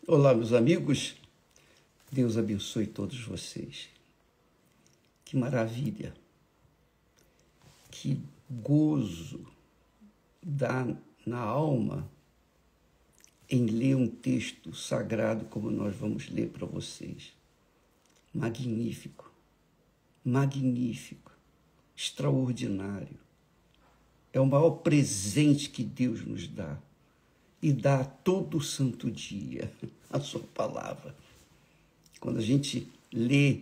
Olá, meus amigos. Deus abençoe todos vocês. Que maravilha, que gozo dá na alma em ler um texto sagrado como nós vamos ler para vocês. Magnífico, magnífico, extraordinário. É o maior presente que Deus nos dá. E dá todo santo dia a sua palavra. Quando a gente lê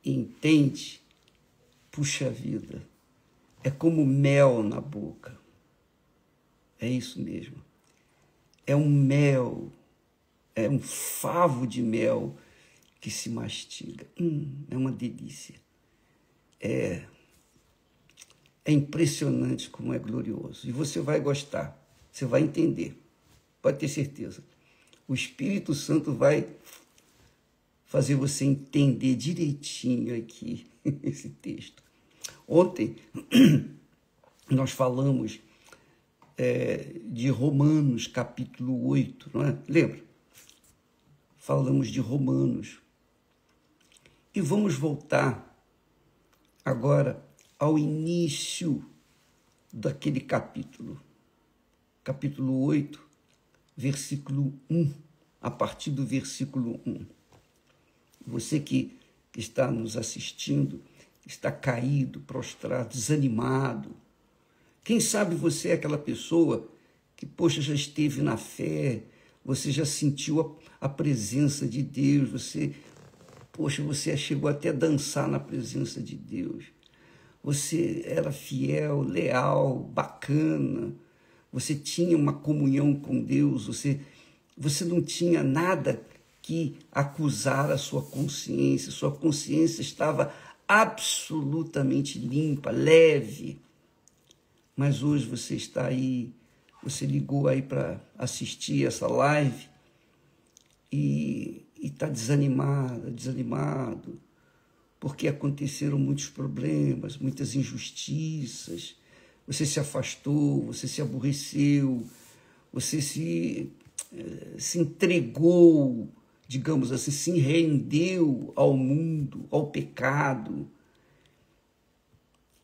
e entende, puxa vida, é como mel na boca. É isso mesmo. É um mel, é um favo de mel que se mastiga. É uma delícia. É impressionante como é glorioso. E você vai gostar, você vai entender. Pode ter certeza. O Espírito Santo vai fazer você entender direitinho aqui esse texto. Ontem nós falamos de Romanos, capítulo 8, não é? Lembra? Falamos de Romanos. E vamos voltar agora ao início daquele capítulo. Capítulo 8, versículo 1, a partir do versículo 1. Você que está nos assistindo, está caído, prostrado, desanimado. Quem sabe você é aquela pessoa que, poxa, já esteve na fé, você já sentiu a presença de Deus, você chegou até a dançar na presença de Deus. Você era fiel, leal, bacana. Você tinha uma comunhão com Deus, você não tinha nada que acusar a sua consciência estava absolutamente limpa, leve. Mas hoje você está aí, você ligou aí para assistir essa live e está desanimado, porque aconteceram muitos problemas, muitas injustiças. Você se afastou, você se aborreceu, você se entregou, digamos assim, se rendeu ao mundo, ao pecado.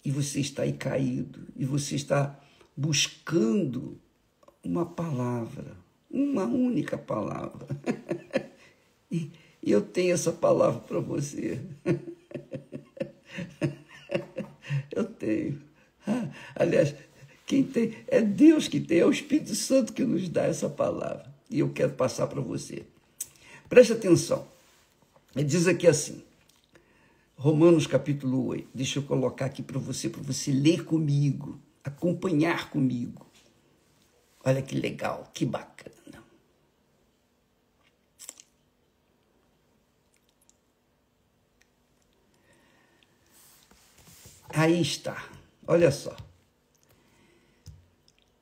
E você está aí caído, e você está buscando uma palavra, uma única palavra. E eu tenho essa palavra para você. Eu tenho. Aliás, quem tem é Deus que tem, é o Espírito Santo que nos dá essa palavra. E eu quero passar para você. Preste atenção. Ele diz aqui assim, Romanos capítulo 8. Deixa eu colocar aqui para você ler comigo, acompanhar comigo. Olha que legal, que bacana. Aí está. Olha só.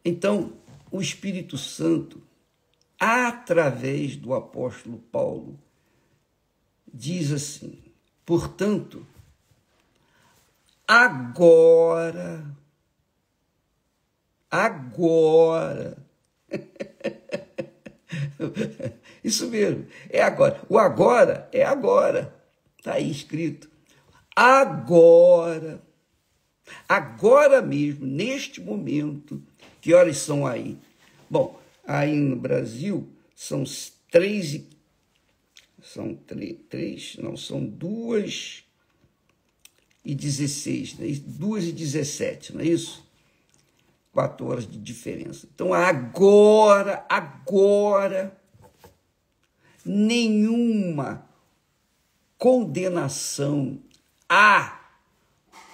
Então, o Espírito Santo, através do apóstolo Paulo, diz assim, portanto, agora, isso mesmo, é agora. O agora é agora, está aí escrito. Agora mesmo, neste momento, que horas são aí? Bom, aí no Brasil são 2h16, né? 2h17, não é isso? 4 horas de diferença. Então, agora, nenhuma condenação há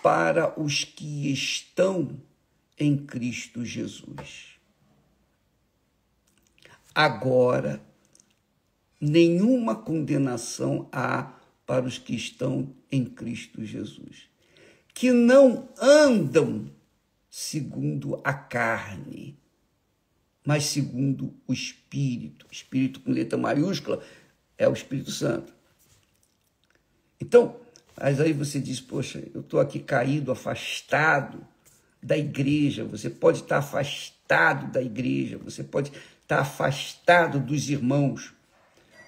para os que estão em Cristo Jesus. Agora, nenhuma condenação há para os que estão em Cristo Jesus, que não andam segundo a carne, mas segundo o Espírito. Espírito com letra maiúscula é o Espírito Santo. Então, mas aí você diz, poxa, eu estou aqui caído, afastado da igreja. Você pode estar afastado da igreja, você pode estar afastado dos irmãos.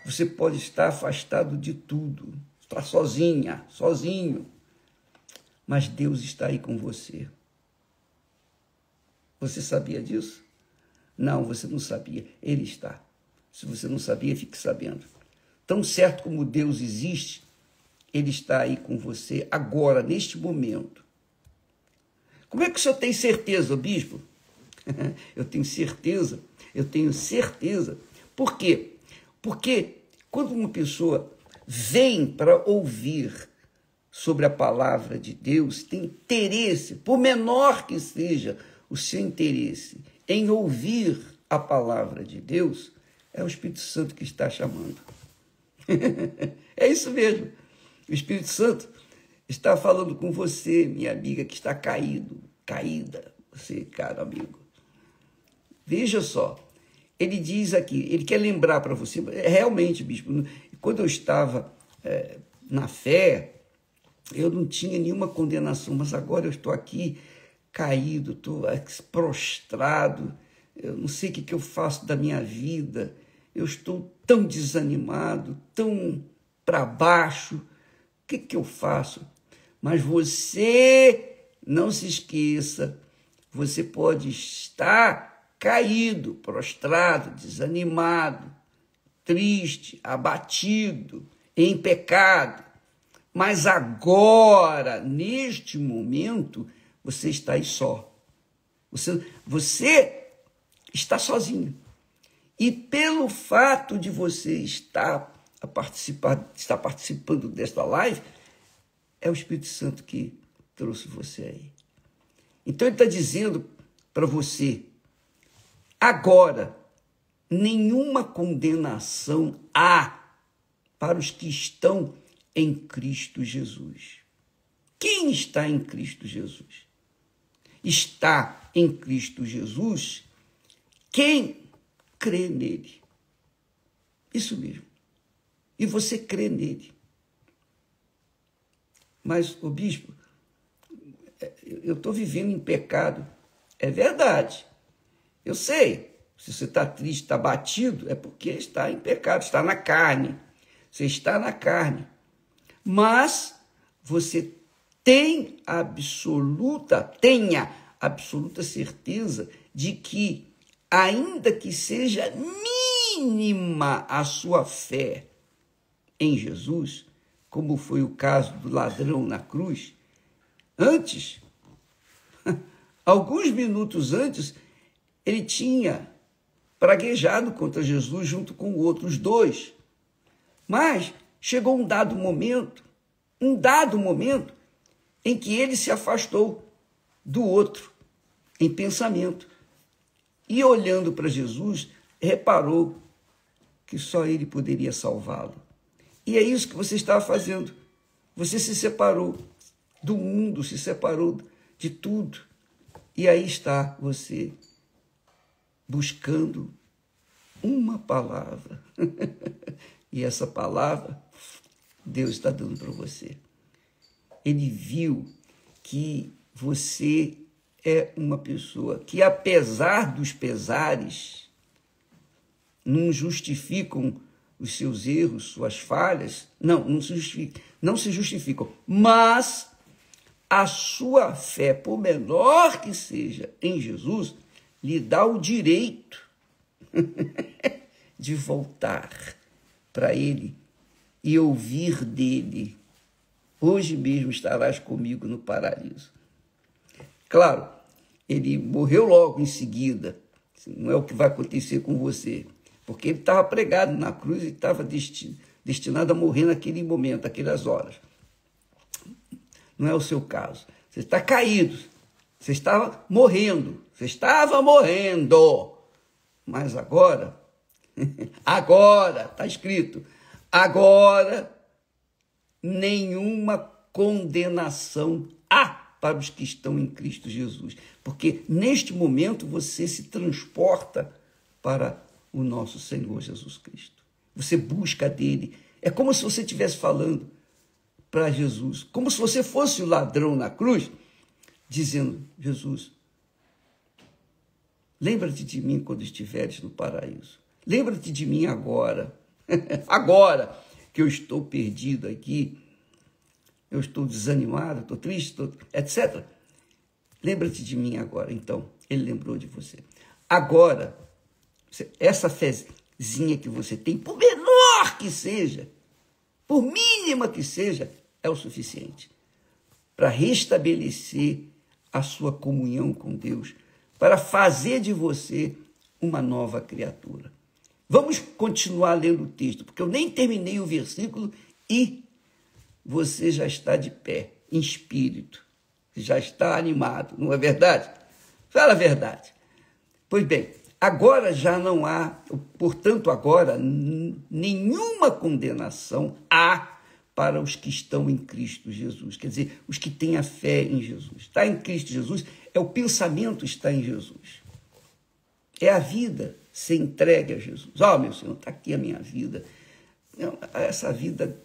Você pode estar afastado de tudo, estar sozinha, sozinho, mas Deus está aí com você. Você sabia disso? Não, você não sabia. Ele está. Se você não sabia, fique sabendo. Tão certo como Deus existe, Ele está aí com você agora, neste momento. Como é que o senhor tem certeza, bispo? Eu tenho certeza. Por quê? Porque quando uma pessoa vem para ouvir sobre a palavra de Deus, tem interesse, por menor que seja o seu interesse em ouvir a palavra de Deus, é o Espírito Santo que está chamando. É isso mesmo. O Espírito Santo está falando com você, minha amiga, que está caída, você, caro amigo. Veja só, ele diz aqui, ele quer lembrar para você, realmente, bispo, quando eu estava na fé, eu não tinha nenhuma condenação, mas agora eu estou aqui caído, estou prostrado, eu não sei o que eu faço da minha vida, eu estou tão desanimado, tão para baixo, o que eu faço? Mas você não se esqueça, você pode estar caído, prostrado, desanimado, triste, abatido, em pecado, mas agora, neste momento, você está aí só. Você está sozinho. E pelo fato de você estar participando desta live, é o Espírito Santo que trouxe você aí. Então ele está dizendo para você, agora, nenhuma condenação há para os que estão em Cristo Jesus. Quem está em Cristo Jesus? Está em Cristo Jesus quem crê nele. Isso mesmo. E você crê nele. Mas, o bispo, eu estou vivendo em pecado. É verdade. Eu sei. Se você está triste, está batido, é porque está em pecado, está na carne. Você está na carne. Mas você tenha absoluta certeza de que, ainda que seja mínima a sua fé em Jesus, como foi o caso do ladrão na cruz, antes, alguns minutos antes, ele tinha praguejado contra Jesus junto com outros dois. Mas chegou um dado momento em que ele se afastou do outro em pensamento. E olhando para Jesus, reparou que só ele poderia salvá-lo. E é isso que você estava fazendo. Você se separou do mundo, se separou de tudo. E aí está você buscando uma palavra. E essa palavra Deus está dando para você. Ele viu que você é uma pessoa que, apesar dos pesares, não justificam os seus erros, suas falhas. Não se justificam. Mas a sua fé, por menor que seja em Jesus, lhe dá o direito de voltar para Ele e ouvir dele. Hoje mesmo estarás comigo no paraíso. Claro, ele morreu logo em seguida. Não é o que vai acontecer com você. Porque ele estava pregado na cruz e estava destinado a morrer naquele momento, naquelas horas. Não é o seu caso. Você está caído. Você estava morrendo. Mas agora, está escrito, agora nenhuma condenação há para os que estão em Cristo Jesus. Porque neste momento você se transporta para o nosso Senhor Jesus Cristo. Você busca dele. É como se você estivesse falando para Jesus, como se você fosse o ladrão na cruz, dizendo, Jesus, lembra-te de mim quando estiveres no paraíso. Lembra-te de mim agora. Agora que eu estou perdido aqui, eu estou desanimado, estou triste, etc. Lembra-te de mim agora. Então, ele lembrou de você. Agora, essa fezinha que você tem, por menor que seja, por mínima que seja, é o suficiente para restabelecer a sua comunhão com Deus, para fazer de você uma nova criatura. Vamos continuar lendo o texto, porque eu nem terminei o versículo e você já está de pé, em espírito, já está animado, não é verdade? Fala a verdade. Pois bem, agora já não há, portanto, agora nenhuma condenação há para os que estão em Cristo Jesus. Quer dizer, os que têm a fé em Jesus. Está em Cristo Jesus é o pensamento está em Jesus. É a vida ser entregue a Jesus. Meu Senhor, está aqui a minha vida. Essa vida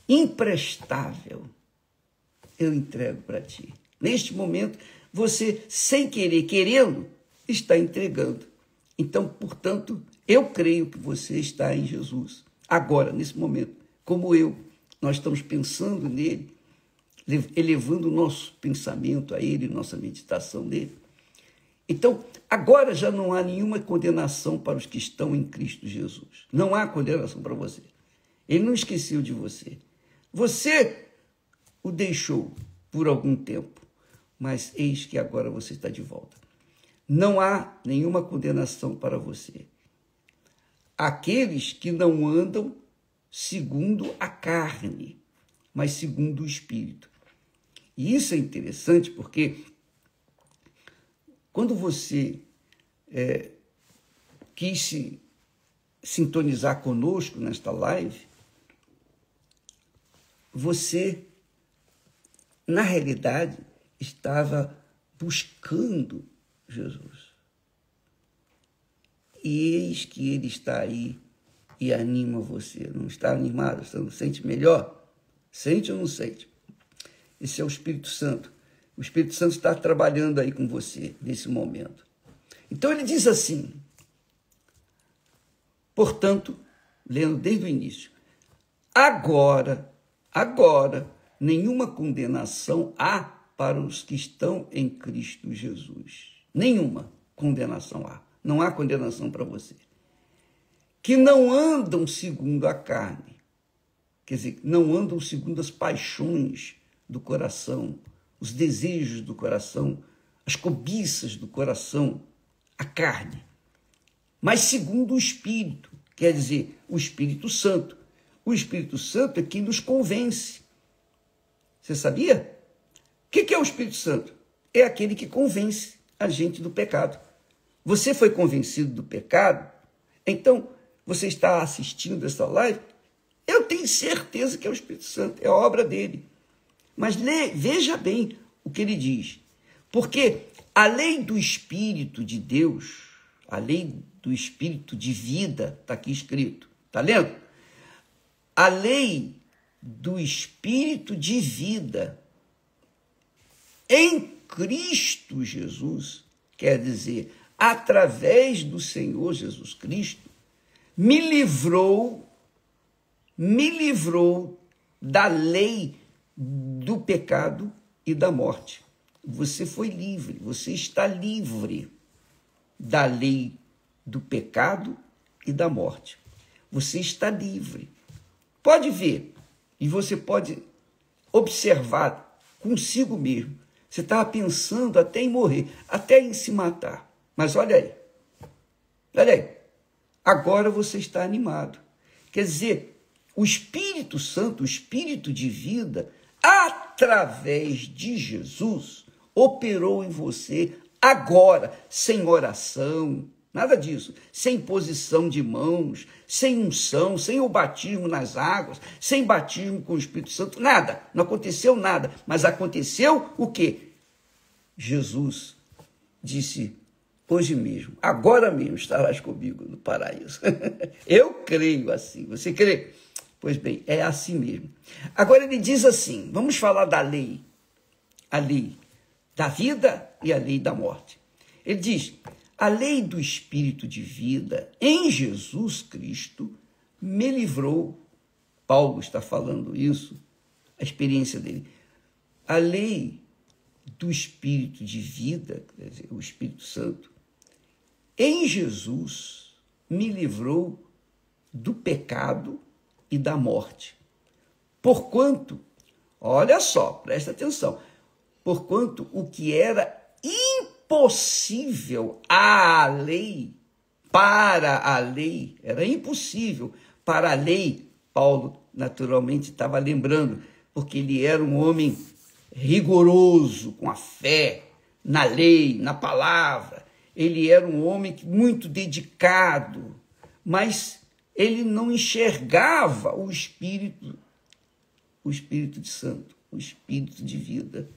imprestável eu entrego para ti. Neste momento, você, sem querer, querendo, está entregando. Então, portanto, eu creio que você está em Jesus. Agora, nesse momento, como nós estamos pensando nele, elevando o nosso pensamento a ele, nossa meditação nele. Então, agora já não há nenhuma condenação para os que estão em Cristo Jesus. Não há condenação para você. Ele não esqueceu de você. Você o deixou por algum tempo, mas eis que agora você está de volta. Não há nenhuma condenação para você. Aqueles que não andam segundo a carne, mas segundo o Espírito. E isso é interessante porque quando você quis se sintonizar conosco nesta live, você, na realidade, estava buscando Jesus. E eis que ele está aí e anima você. Não está animado? Você não sente melhor? Sente ou não sente? Esse é o Espírito Santo. O Espírito Santo está trabalhando aí com você nesse momento. Então ele diz assim, portanto, lendo desde o início, agora, nenhuma condenação há para os que estão em Cristo Jesus. Nenhuma condenação há. Não há condenação para você. Que não andam segundo a carne. Quer dizer, não andam segundo as paixões do coração, os desejos do coração, as cobiças do coração, a carne. Mas segundo o Espírito, quer dizer, o Espírito Santo. O Espírito Santo é quem nos convence. Você sabia? O que é o Espírito Santo? É aquele que convence a gente do pecado. Você foi convencido do pecado? Então, você está assistindo essa live? Eu tenho certeza que é o Espírito Santo, é a obra dele. Mas veja bem o que ele diz. Porque a lei do Espírito de Deus, a lei do Espírito de vida, está aqui escrito, está lendo? A lei do Espírito de vida em Cristo Jesus, quer dizer, através do Senhor Jesus Cristo, me livrou da lei do pecado e da morte. Você foi livre, você está livre da lei do pecado e da morte. Você está livre. Pode ver, e você pode observar consigo mesmo. Você estava pensando até em morrer, até em se matar. Mas olha aí. Agora você está animado. Quer dizer, o Espírito Santo, o Espírito de vida, através de Jesus, operou em você agora, sem oração, nada disso, sem posição de mãos, sem unção, sem o batismo nas águas, sem batismo com o Espírito Santo, nada, não aconteceu nada, mas aconteceu o quê? Jesus disse, hoje mesmo, agora mesmo estarás comigo no paraíso. Eu creio assim, você crê? Pois bem, é assim mesmo. Agora ele diz assim, vamos falar da lei, a lei da vida e a lei da morte. Ele diz, A lei do Espírito de vida em Jesus Cristo me livrou. Paulo está falando isso, a experiência dele. A lei do Espírito de vida, quer dizer, o Espírito Santo, em Jesus me livrou do pecado e da morte. Porquanto, olha só, presta atenção, porquanto o que era impossível à lei, para a lei, era impossível para a lei, Paulo naturalmente estava lembrando, porque ele era um homem rigoroso com a fé, na lei, na palavra. Ele era um homem muito dedicado, mas ele não enxergava o Espírito de Santo, o Espírito de vida.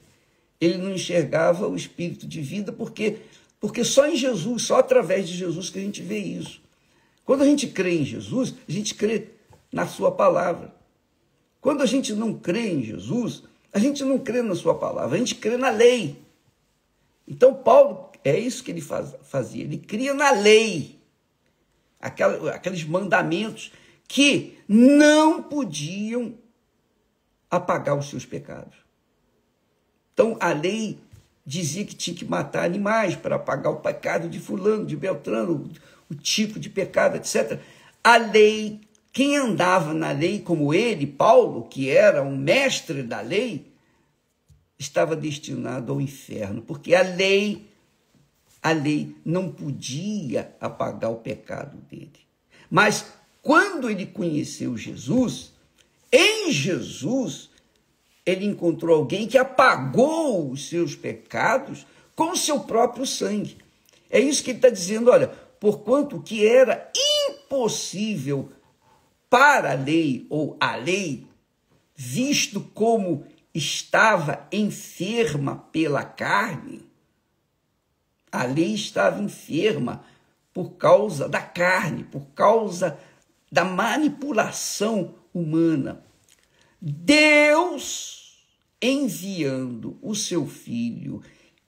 Ele não enxergava o Espírito de vida porque só em Jesus, só através de Jesus que a gente vê isso. Quando a gente crê em Jesus, a gente crê na sua palavra. Quando a gente não crê em Jesus, a gente não crê na sua palavra, a gente crê na lei. Então, Paulo, é isso que ele fazia, ele cria na lei, aqueles mandamentos que não podiam apagar os seus pecados. Então, a lei dizia que tinha que matar animais para apagar o pecado de fulano, de Beltrano, o tipo de pecado, etc. A lei, quem andava na lei como ele, Paulo, que era um mestre da lei, estava destinado ao inferno, porque a lei não podia apagar o pecado dele. Mas quando ele conheceu Jesus, em Jesus, ele encontrou alguém que apagou os seus pecados com o seu próprio sangue. É isso que ele está dizendo, olha, porquanto que era impossível para a lei, ou a lei, visto como estava enferma pela carne, a lei estava enferma por causa da carne, por causa da manipulação humana. Deus, enviando o seu Filho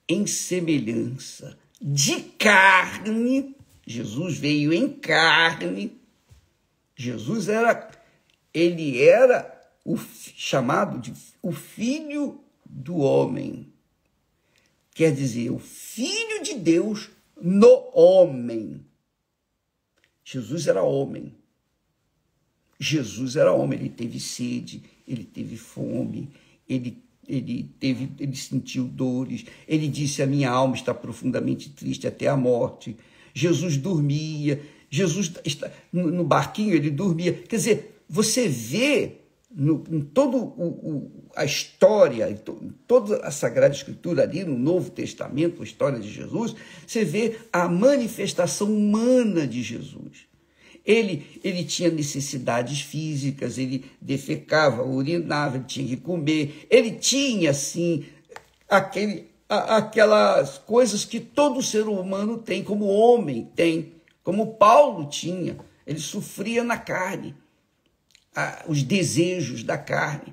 em semelhança de carne, Jesus veio em carne, Jesus era o chamado de o Filho do homem, quer dizer, o Filho de Deus no homem. Jesus era homem. Jesus era homem, ele teve sede, ele teve fome, ele sentiu dores, ele disse, a minha alma está profundamente triste até a morte. Jesus dormia, Jesus no barquinho ele dormia. Quer dizer, você vê em toda a história, em toda a Sagrada Escritura ali no Novo Testamento, a história de Jesus, você vê a manifestação humana de Jesus. Ele tinha necessidades físicas, ele defecava, urinava, ele tinha que comer, ele tinha, assim, aquelas coisas que todo ser humano tem, como homem tem, como Paulo tinha, ele sofria na carne, os desejos da carne,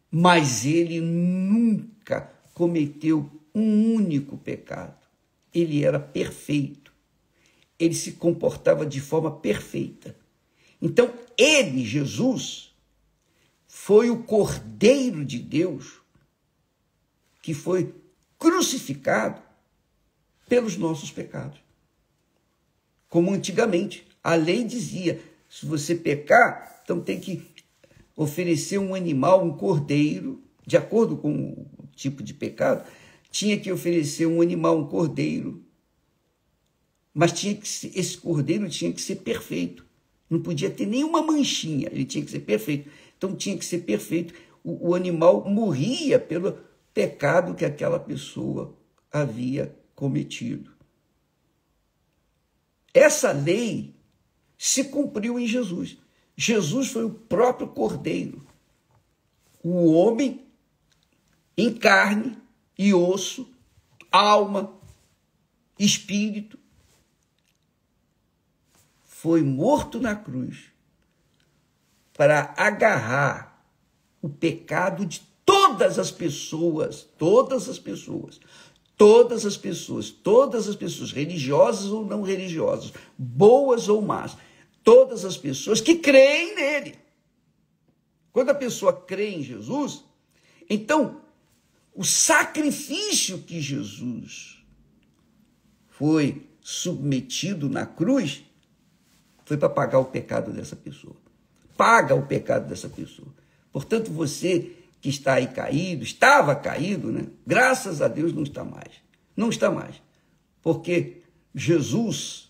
mas ele nunca cometeu um único pecado, ele era perfeito. Ele se comportava de forma perfeita. Então, ele, Jesus, foi o Cordeiro de Deus que foi crucificado pelos nossos pecados. Como antigamente, a lei dizia, se você pecar, então tem que oferecer um animal, um cordeiro, de acordo com o tipo de pecado, tinha que oferecer um animal, um cordeiro, mas esse cordeiro tinha que ser perfeito. Não podia ter nenhuma manchinha, ele tinha que ser perfeito. Então tinha que ser perfeito. O animal morria pelo pecado que aquela pessoa havia cometido. Essa lei se cumpriu em Jesus. Jesus foi o próprio Cordeiro. O homem em carne e osso, alma, espírito, foi morto na cruz para agarrar o pecado de todas as pessoas, todas as pessoas, religiosas ou não religiosas, boas ou más, todas as pessoas que creem nele. Quando a pessoa crê em Jesus, então o sacrifício que Jesus foi submetido na cruz foi para pagar o pecado dessa pessoa. Paga o pecado dessa pessoa. Portanto, você que está aí caído, estava caído, né? Graças a Deus não está mais. Não está mais. Porque Jesus,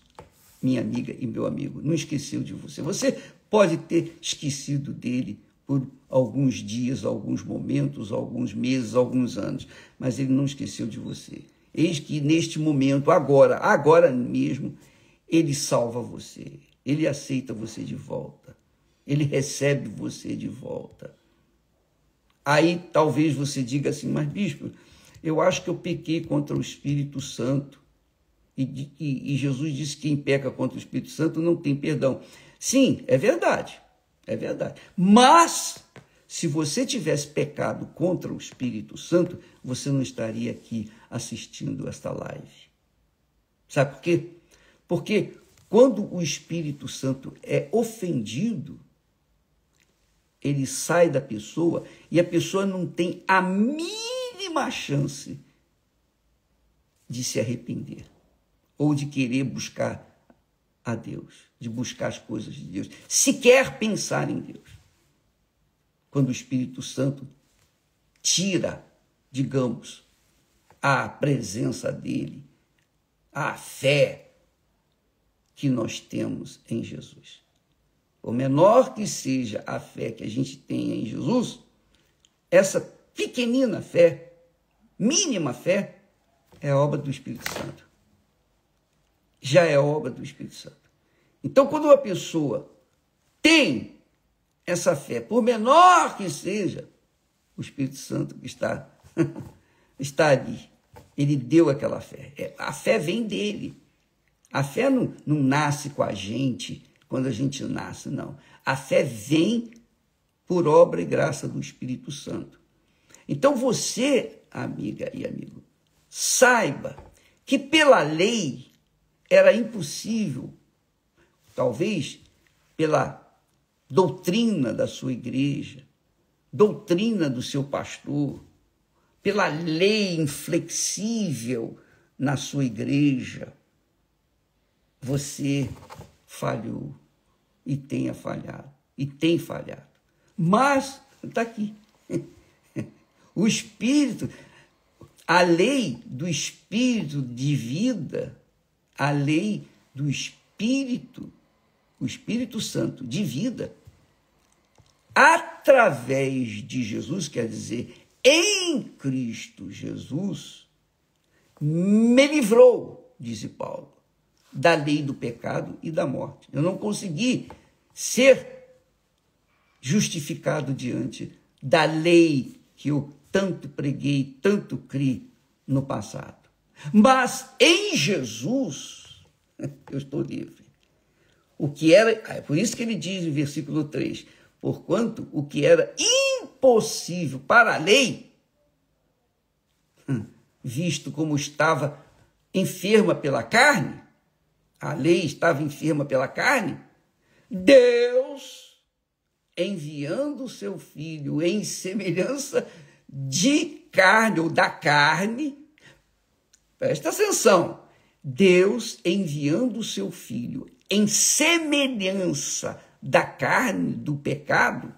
minha amiga e meu amigo, não esqueceu de você. Você pode ter esquecido dele por alguns dias, alguns momentos, alguns meses, alguns anos, mas ele não esqueceu de você. Eis que neste momento, agora mesmo, ele salva você. Ele aceita você de volta. Ele recebe você de volta. Aí talvez você diga assim, mas bispo, eu acho que eu pequei contra o Espírito Santo. E Jesus disse que quem peca contra o Espírito Santo não tem perdão. Sim, é verdade. É verdade. Mas, se você tivesse pecado contra o Espírito Santo, você não estaria aqui assistindo esta live. Sabe por quê? Porque quando o Espírito Santo é ofendido, ele sai da pessoa e a pessoa não tem a mínima chance de se arrepender ou de querer buscar a Deus, de buscar as coisas de Deus, sequer pensar em Deus. Quando o Espírito Santo tira, digamos, a presença dele, a fé que nós temos em Jesus. Por menor que seja a fé que a gente tenha em Jesus, essa pequenina fé, mínima fé, é obra do Espírito Santo. Já é obra do Espírito Santo. Então, quando uma pessoa tem essa fé, por menor que seja, o Espírito Santo está ali. Ele deu aquela fé. A fé vem dele. A fé não nasce com a gente quando a gente nasce, não. A fé vem por obra e graça do Espírito Santo. Então você, amiga e amigo, saiba que pela lei era impossível, talvez pela doutrina da sua igreja, doutrina do seu pastor, pela lei inflexível na sua igreja, você falhou e tenha falhado, e tem falhado. Mas está aqui. O Espírito, a lei do Espírito de vida, a lei do Espírito, o Espírito Santo de vida, através de Jesus, quer dizer, em Cristo Jesus, me livrou, disse Paulo, da lei do pecado e da morte. Eu não consegui ser justificado diante da lei que eu tanto preguei, tanto criei no passado. Mas em Jesus, eu estou livre. O que era, é por isso que ele diz no versículo 3, porquanto o que era impossível para a lei, visto como estava enferma pela carne, a lei estava enferma pela carne, Deus, enviando o seu Filho em semelhança de carne ou da carne, presta atenção, Deus enviando o seu Filho em semelhança da carne do pecado,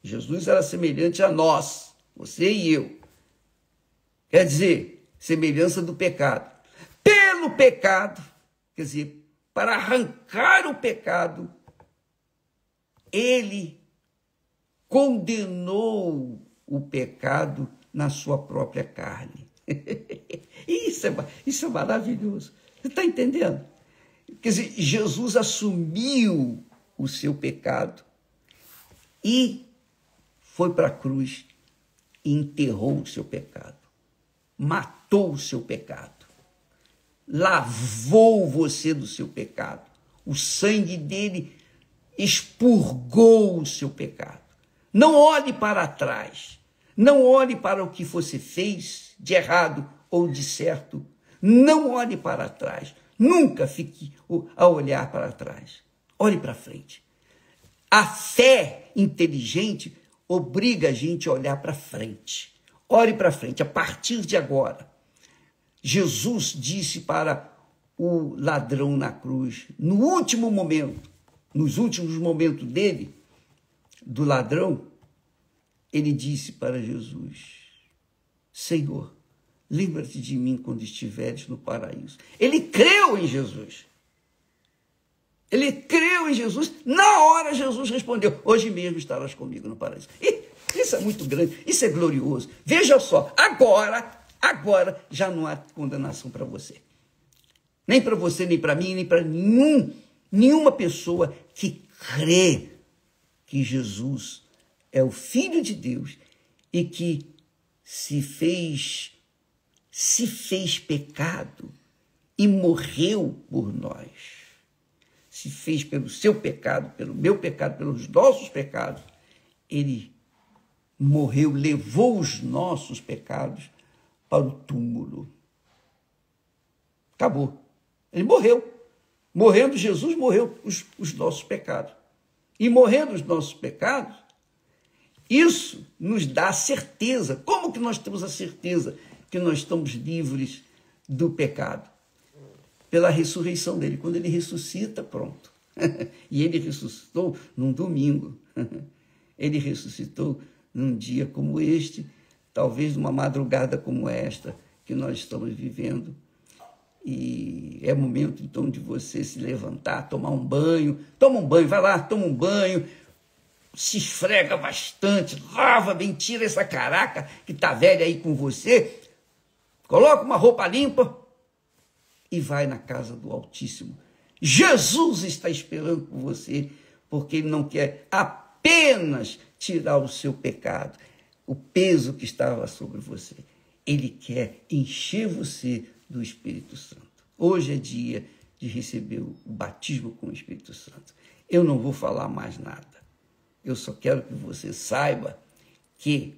Jesus era semelhante a nós, você e eu. Quer dizer, semelhança do pecado. Pelo pecado, quer dizer, para arrancar o pecado, ele condenou o pecado na sua própria carne. Isso é maravilhoso. Você está entendendo? Quer dizer, Jesus assumiu o seu pecado e foi para a cruz e enterrou o seu pecado. Matou o seu pecado. Lavou você do seu pecado. O sangue dele expurgou o seu pecado. Não olhe para trás. Não olhe para o que você fez de errado ou de certo. Não olhe para trás. Nunca fique a olhar para trás. Olhe para frente. A fé inteligente obriga a gente a olhar para frente. Olhe para frente, a partir de agora. Jesus disse para o ladrão na cruz, no último momento, nos últimos momentos dele, do ladrão, ele disse para Jesus: Senhor, lembra-te de mim quando estiveres no paraíso. Ele creu em Jesus. Ele creu em Jesus. Na hora Jesus respondeu: hoje mesmo estarás comigo no paraíso. E isso é muito grande, isso é glorioso. Veja só, agora já não há condenação para você. Nem para você, nem para mim, nem para nenhuma pessoa que crê que Jesus é o Filho de Deus e que se fez pecado e morreu por nós. Se fez pelo seu pecado, pelo meu pecado, pelos nossos pecados. Ele morreu, levou os nossos pecados para o túmulo. Acabou. Ele morreu. Morrendo Jesus, morreu os nossos pecados. E morrendo os nossos pecados, isso nos dá a certeza. Como que nós temos a certeza que nós estamos livres do pecado? Pela ressurreição dele. Quando ele ressuscita, pronto. E ele ressuscitou num domingo. Ele ressuscitou num dia como este, talvez numa madrugada como esta que nós estamos vivendo. E é momento, então, de você se levantar, tomar um banho. Toma um banho, vai lá, toma um banho, se esfrega bastante, lava bem, tira essa caraca que está velha aí com você, coloca uma roupa limpa e vai na casa do Altíssimo. Jesus está esperando por você, porque ele não quer apenas tirar o seu pecado, o peso que estava sobre você. Ele quer encher você do Espírito Santo. Hoje é dia de receber o batismo com o Espírito Santo. Eu não vou falar mais nada. Eu só quero que você saiba que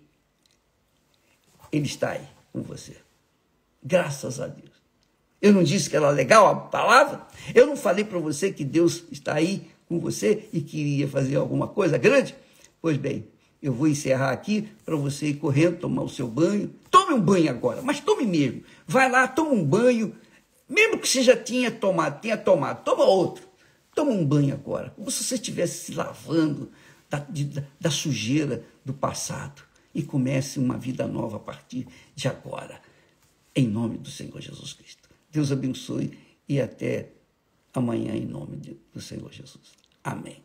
ele está aí com você. Graças a Deus. Eu não disse que era legal a palavra? Eu não falei para você que Deus está aí com você e queria fazer alguma coisa grande? Pois bem, eu vou encerrar aqui para você ir correndo, tomar o seu banho. Tome um banho agora, mas tome mesmo. Vai lá, toma um banho. Mesmo que você já tenha tomado, toma outro. Toma um banho agora, como se você estivesse se lavando da sujeira do passado. E comece uma vida nova a partir de agora. Em nome do Senhor Jesus Cristo. Deus abençoe e até amanhã em nome do Senhor Jesus. Amém.